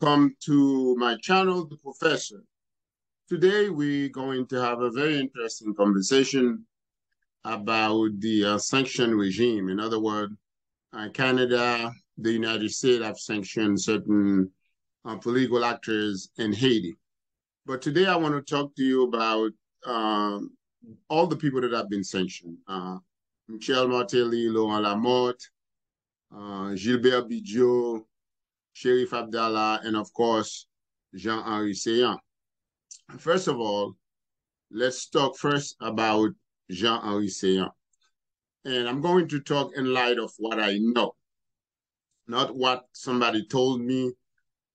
welcome to my channel, The Professor. Today we're going to have a very interesting conversation about the sanction regime. In other words, Canada, the United States have sanctioned certain political actors in Haiti. But today I want to talk to you about all the people that have been sanctioned. Michel Martelly, Laurent Lamotte, Gilbert Bidjot, Sheriff Abdallah, and of course, Jean Henry Ceant. First of all, let's talk first about Jean Henry Ceant. And I'm going to talk in light of what I know, not what somebody told me,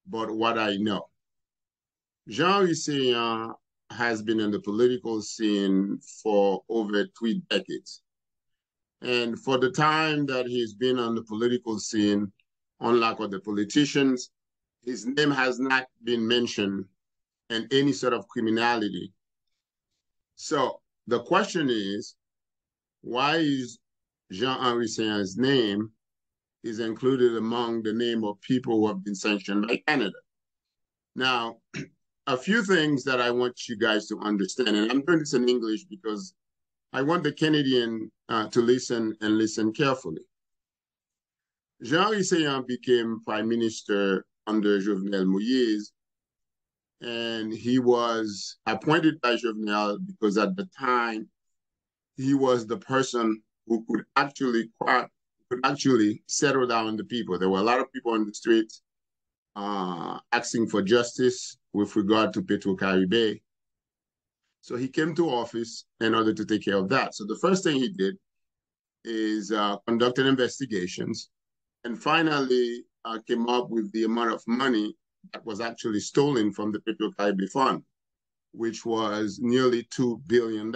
but what I know. Jean Henry Ceant has been in the political scene for over 3 decades. And for the time that he's been on the political scene, unlike other politicians, his name has not been mentioned in any sort of criminality. So the question is, why is Jean Henry Ceant's name is included among the name of people who have been sanctioned by Canada? Now, a few things that I want you guys to understand, and I'm doing this in English because I want the Canadian to listen and listen carefully. Jean Henry Ceant became Prime Minister under Jovenel Moïse, and he was appointed by Jovenel because at the time he was the person who could actually settle down the people. There were a lot of people on the streets asking for justice with regard to Petro-Caribbean. So he came to office in order to take care of that. So the first thing he did is conducted investigations and finally came up with the amount of money that was actually stolen from the Petro-Caribbean Fund, which was nearly $2 billion.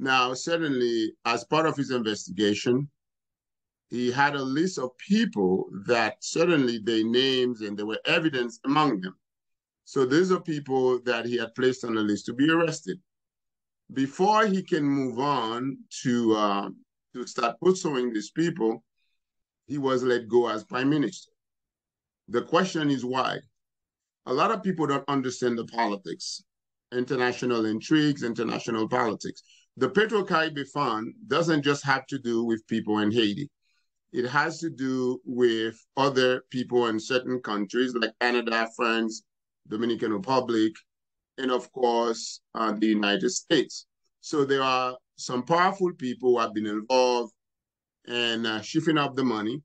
Now, certainly, as part of his investigation, he had a list of people that certainly their names and there were evidence among them. So these are people that he had placed on the list to be arrested. Before he can move on to start pursuing these people, he was let go as Prime Minister. The question is why? A lot of people don't understand the politics, international intrigues, international politics. The Petro-Caribbean Fund doesn't just have to do with people in Haiti. It has to do with other people in certain countries like Canada, France, Dominican Republic, and of course, the United States. So there are some powerful people who have been involved in shifting up the money,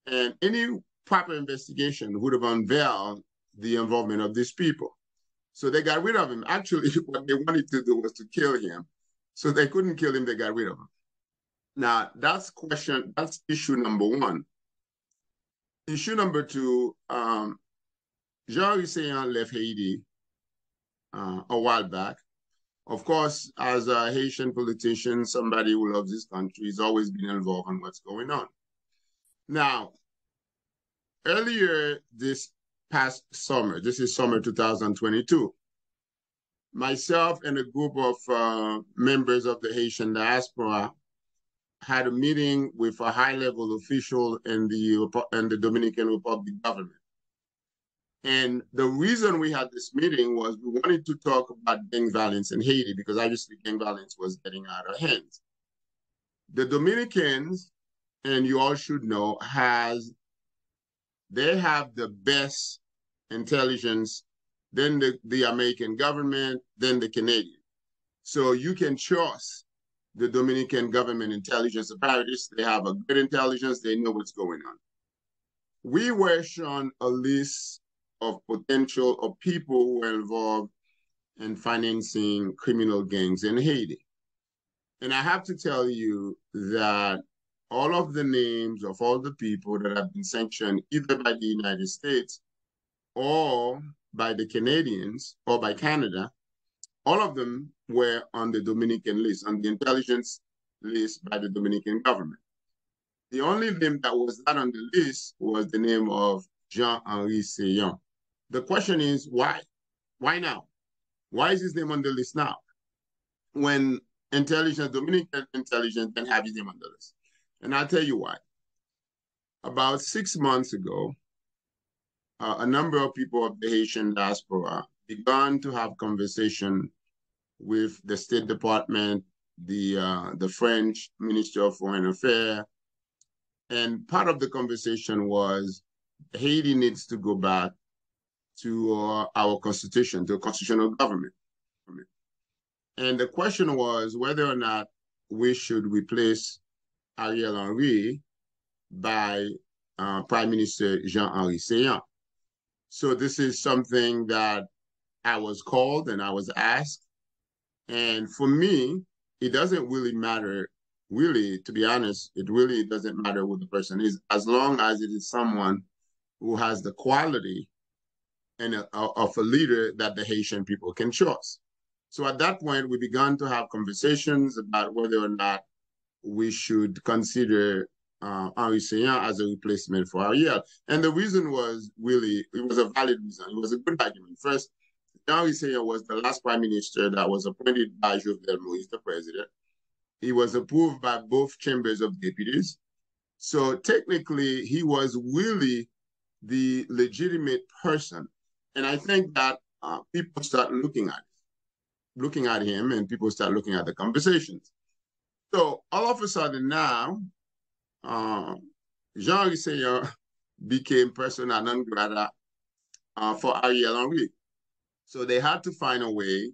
and any proper investigation would have unveiled the involvement of these people. So they got rid of him. Actually, what they wanted to do was to kill him. So they couldn't kill him, they got rid of him. Now, that's issue number one. Issue number two, Jean Henry Ceant left Haiti a while back. Of course, as a Haitian politician, somebody who loves his country has always been involved in what's going on. Now, earlier this past summer, this is summer 2022, myself and a group of members of the Haitian diaspora had a meeting with a high-level official in the Dominican Republic government. And the reason we had this meeting was we wanted to talk about gang violence in Haiti because obviously gang violence was getting out of hand. The Dominicans, and you all should know, they have the best intelligence than the American government, than the Canadian. So you can trust the Dominican government intelligence apparatus. They have a good intelligence. They know what's going on. We were shown a list of potential of people who were involved in financing criminal gangs in Haiti. And I have to tell you that all of the names of all the people that have been sanctioned either by the United States or by the Canadians or by Canada, all of them were on the Dominican list, on the intelligence list by the Dominican government. The only name that was not on the list was the name of Jean Henry Ceant. The question is, why? Why now? Why is his name on the list now? When Dominican intelligence didn't have his name on the list. And I'll tell you why. About 6 months ago, a number of people of the Haitian diaspora began to have conversation with the State Department, the French Ministry of Foreign Affairs, and part of the conversation was Haiti needs to go back to our constitution, to a constitutional government. And the question was whether or not we should replace Ariel Henry by Prime Minister Jean Henry Ceant. So this is something that I was called and I was asked. And for me, it doesn't really matter, really, to be honest, it really doesn't matter who the person is, as long as it is someone who has the quality and of a leader that the Haitian people can trust. So at that point, we began to have conversations about whether or not we should consider Henry Ceant as a replacement for Ariel. And the reason was really, it was a valid reason. It was a good argument. First, Henry Ceant was the last prime minister that was appointed by Jovenel Moïse, the president. He was approved by both chambers of deputies. So technically, he was really the legitimate person. And I think that people start looking at him, and people start looking at the conversations. So all of a sudden now, Jean Henry Ceant became persona non grata for Ariel Henry. So they had to find a way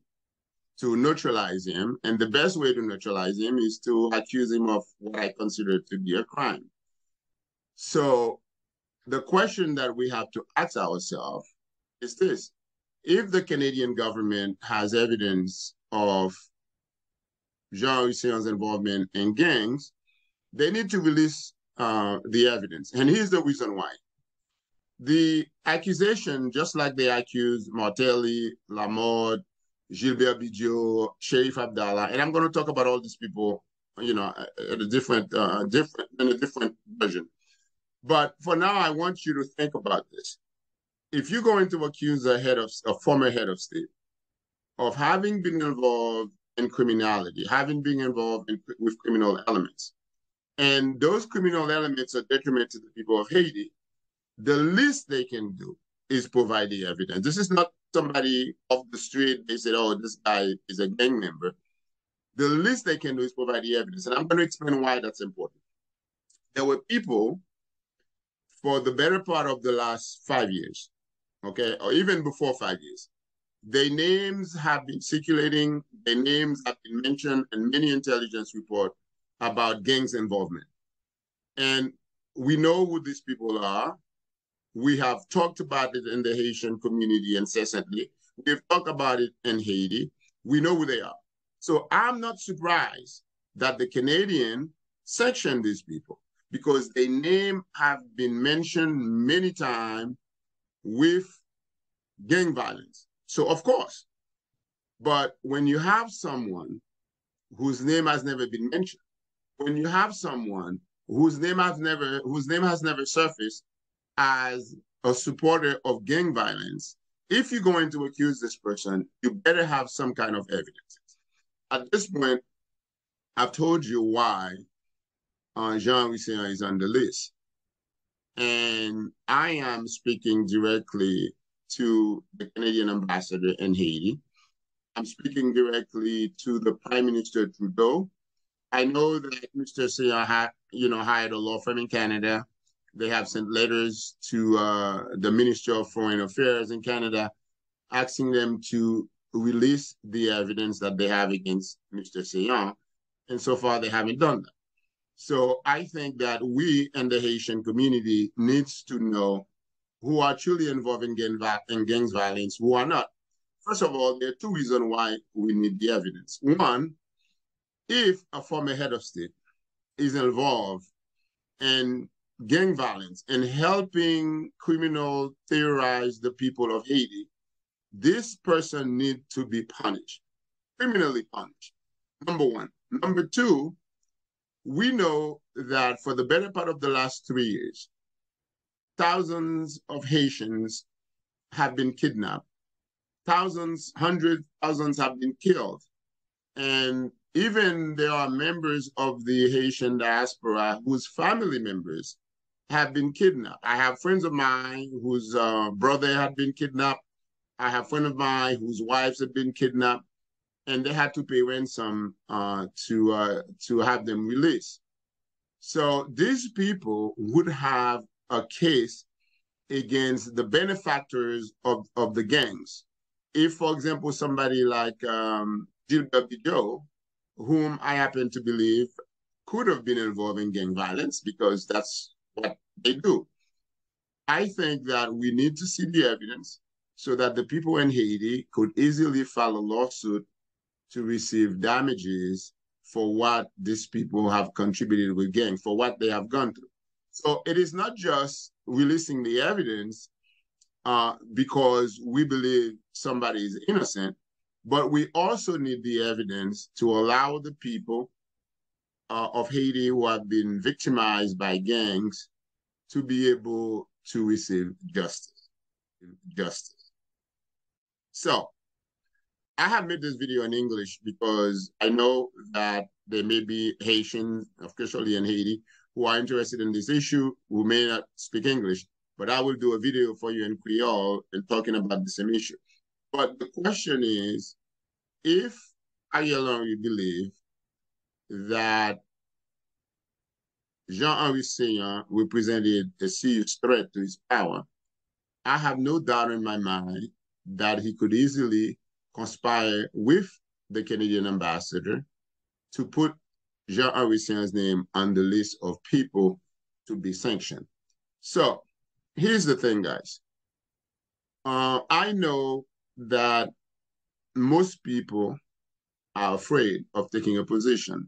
to neutralize him. And the best way to neutralize him is to accuse him of what I consider to be a crime. So the question that we have to ask ourselves is this: if the Canadian government has evidence of Jean Henry Ceant's involvement in gangs, they need to release the evidence. And here's the reason why. The accusation, just like they accused Martelly, Lamorde, Gilbert Bidjo, Sheriff Abdallah, and I'm going to talk about all these people, you know, at a different version. But for now, I want you to think about this. If you're going to accuse a former head of state of having been involved in criminality, having been involved with criminal elements, and those criminal elements are detriment to the people of Haiti, the least they can do is provide the evidence. This is not somebody off the street, they said, oh, this guy is a gang member. The least they can do is provide the evidence. And I'm going to explain why that's important. There were people for the better part of the last 5 years, okay, or even before 5 years, their names have been circulating, their names have been mentioned in many intelligence reports about gangs involvement. And we know who these people are. We have talked about it in the Haitian community incessantly. We've talked about it in Haiti. We know who they are. So I'm not surprised that the Canadian sanctioned these people, because their name have been mentioned many times with gang violence. So of course, but when you have someone whose name has never been mentioned, when you have someone whose name has never surfaced as a supporter of gang violence, if you're going to accuse this person, you better have some kind of evidence. At this point, I've told you why Jean Henry Ceant is on the list. And I am speaking directly to the Canadian ambassador in Haiti. I'm speaking directly to the Prime Minister Trudeau. I know that Mr. Ceant hired a law firm in Canada. They have sent letters to the Ministry of Foreign Affairs in Canada, asking them to release the evidence that they have against Mr. Ceant. And so far, they haven't done that. So I think that we and the Haitian community needs to know who are truly involved in gangs violence, who are not. First of all, there are two reasons why we need the evidence. One, if a former head of state is involved in gang violence and helping criminals terrorize the people of Haiti, this person needs to be punished, criminally punished, number one. Number two, we know that for the better part of the last 3 years, thousands of Haitians have been kidnapped. Thousands, hundreds, thousands have been killed. And even there are members of the Haitian diaspora whose family members have been kidnapped. I have friends of mine whose brother had been kidnapped. I have friends of mine whose wives had been kidnapped, and they had to pay ransom to have them released. So these people would have a case against the benefactors of the gangs. If, for example, somebody like Gilbert Bidot, whom I happen to believe could have been involved in gang violence because that's what they do. I think that we need to see the evidence so that the people in Haiti could easily file a lawsuit to receive damages for what these people have contributed with gangs, for what they have gone through. So it is not just releasing the evidence because we believe somebody is innocent, but we also need the evidence to allow the people of Haiti who have been victimized by gangs to be able to receive justice. So I have made this video in English because I know that there may be Haitians, especially in Haiti, who are interested in this issue, who may not speak English, but I will do a video for you in Creole and talking about the same issue. But the question is, if Ariel Henry believe that Jean Henry Ceant represented a serious threat to his power, I have no doubt in my mind that he could easily conspire with the Canadian ambassador to put Jean Henry Ceant's name on the list of people to be sanctioned. So here's the thing, guys. I know that most people are afraid of taking a position.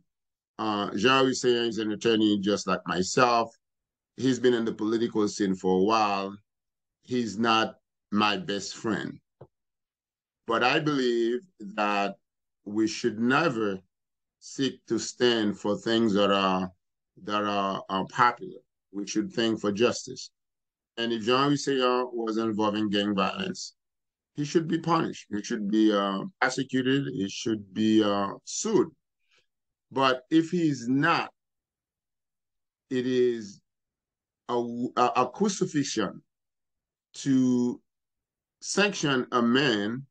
Jean Henry Ceant is an attorney just like myself. He's been in the political scene for a while. He's not my best friend. But I believe that we should never seek to stand for things that are popular. We should think for justice. And if Jean Henry Ceant was involved in gang violence, he should be punished. He should be prosecuted. He should be sued. But if he's not, it is a crucifixion to sanction a man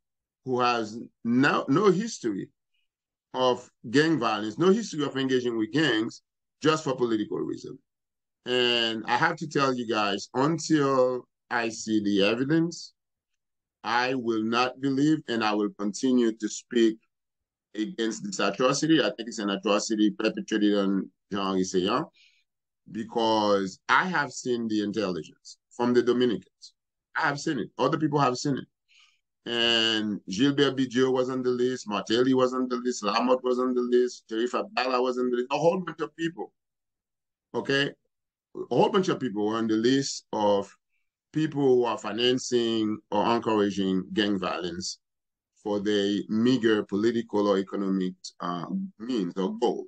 who has no history of gang violence, no history of engaging with gangs, just for political reasons. And I have to tell you guys, until I see the evidence, I will not believe, and I will continue to speak against this atrocity. I think it's an atrocity perpetrated on Jean Henry Ceant because I have seen the intelligence from the Dominicans. I have seen it. Other people have seen it. And Gilbert Bidot was on the list, Martelly was on the list, Lamotte was on the list, Sherif Abdallah was on the list, a whole bunch of people, okay? A whole bunch of people were on the list of people who are financing or encouraging gang violence for their meager political or economic means or goal.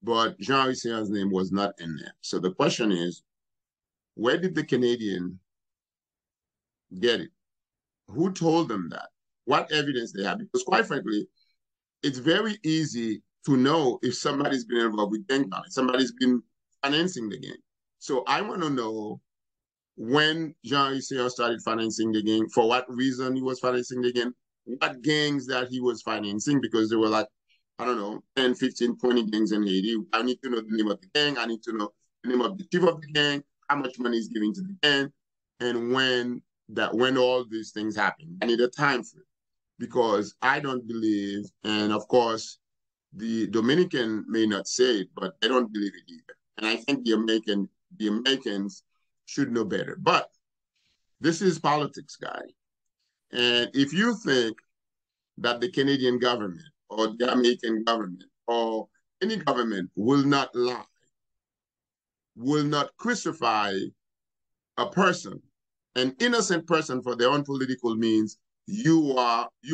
But Jean Henry Ceant's name was not in there. So the question is, where did the Canadian get it? Who told them that? What evidence they have? Because quite frankly, it's very easy to know if somebody's been involved with gang violence, somebody's been financing the gang. So I want to know when Jean Henry Ceant started financing the gang, for what reason he was financing the gang, what gangs that he was financing, because there were like, I don't know, 10, 15, 20 gangs in Haiti. I need to know the name of the gang. I need to know the name of the chief of the gang, how much money is giving to the gang, and when all these things happen. I need a time frame because I don't believe, and of course, the Dominican may not say it, but they don't believe it either. And I think the Americans should know better. But this is politics, guy. And if you think that the Canadian government or the American government or any government will not lie, will not crucify a person, an innocent person for their own political means, you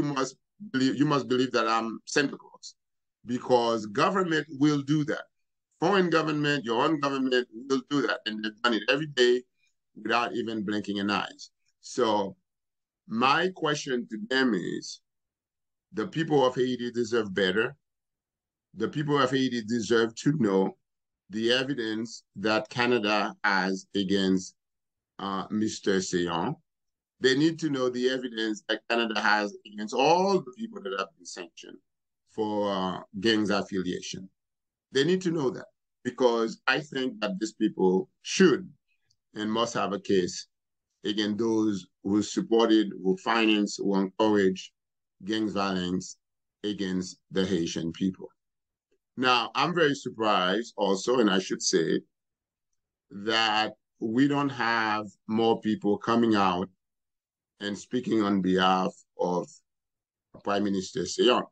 must believe that I'm Santa Claus, because government will do that. Foreign government, your own government will do that, and they've done it every day without even blinking an eye. So my question to them is, the people of Haiti deserve better. The people of Haiti deserve to know the evidence that Canada has against Mr. Ceant. They need to know the evidence that Canada has against all the people that have been sanctioned for gangs affiliation. They need to know that, because I think that these people should and must have a case against those who supported, who financed, who encouraged gang violence against the Haitian people. Now, I'm very surprised also, and I should say, that we don't have more people coming out and speaking on behalf of Prime Minister Ceant.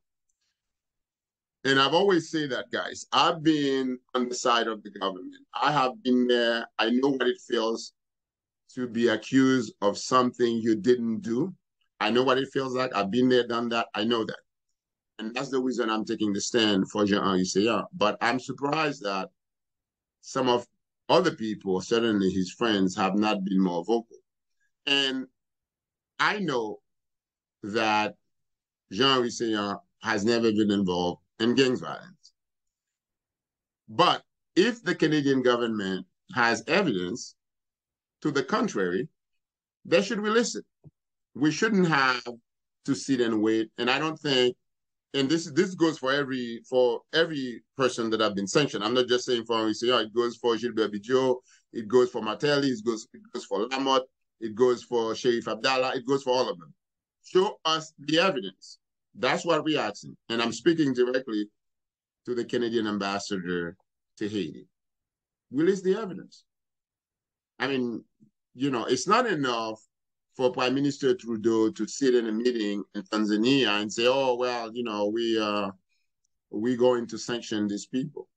And I've always said that, guys. I've been on the side of the government. I have been there. I know what it feels to be accused of something you didn't do. I know what it feels like. I've been there, done that. I know that. And that's the reason I'm taking the stand for Jean Henry Ceant. But I'm surprised that some of other people, certainly his friends, have not been more vocal. And I know that Jean Henry Ceant has never been involved in gang violence. But if the Canadian government has evidence to the contrary, they should release it. We shouldn't have to sit and wait. And I don't think, and this goes for every person that have been sanctioned. I'm not just saying for Henry Ceant. It goes for Gilbert Bidjo, it goes for Martelly, it goes for Lamotte, it goes for Sheriff Abdallah, it goes for all of them. Show us the evidence. That's what we're asking. And I'm speaking directly to the Canadian ambassador to Haiti. Release the evidence. I mean, you know, it's not enough for Prime Minister Trudeau to sit in a meeting in Tanzania and say, oh, well, you know, we're going to sanction these people.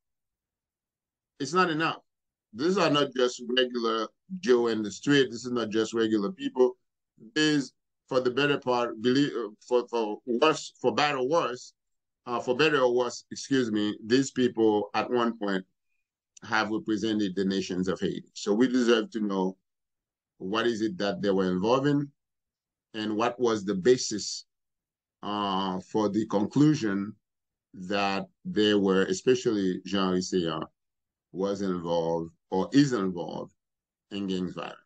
It's not enough. These are not just regular Joe in the street. This is not just regular people. These, for the better part, for worse, for bad or worse, for better or worse, excuse me, these people at one point have represented the nations of Haiti. So we deserve to know what is it that they were involved in and what was the basis for the conclusion that they were, especially Jean Henry Ceant, was involved or is involved in gang violence.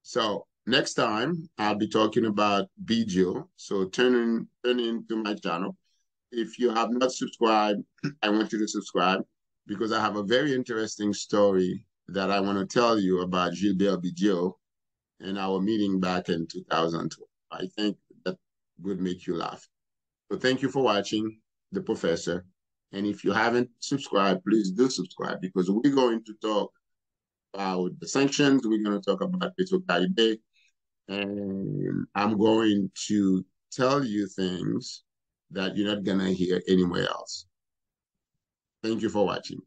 So next time I'll be talking about BGO. So turn into my channel. If you have not subscribed, I want you to subscribe, because I have a very interesting story that I want to tell you about Gilbert Bidjo and our meeting back in 2012. I think that would make you laugh. So thank you for watching The Professor. And if you haven't subscribed, please do subscribe, because we're going to talk about the sanctions. We're going to talk about Petro-Caribbean. And I'm going to tell you things that you're not going to hear anywhere else. Thank you for watching.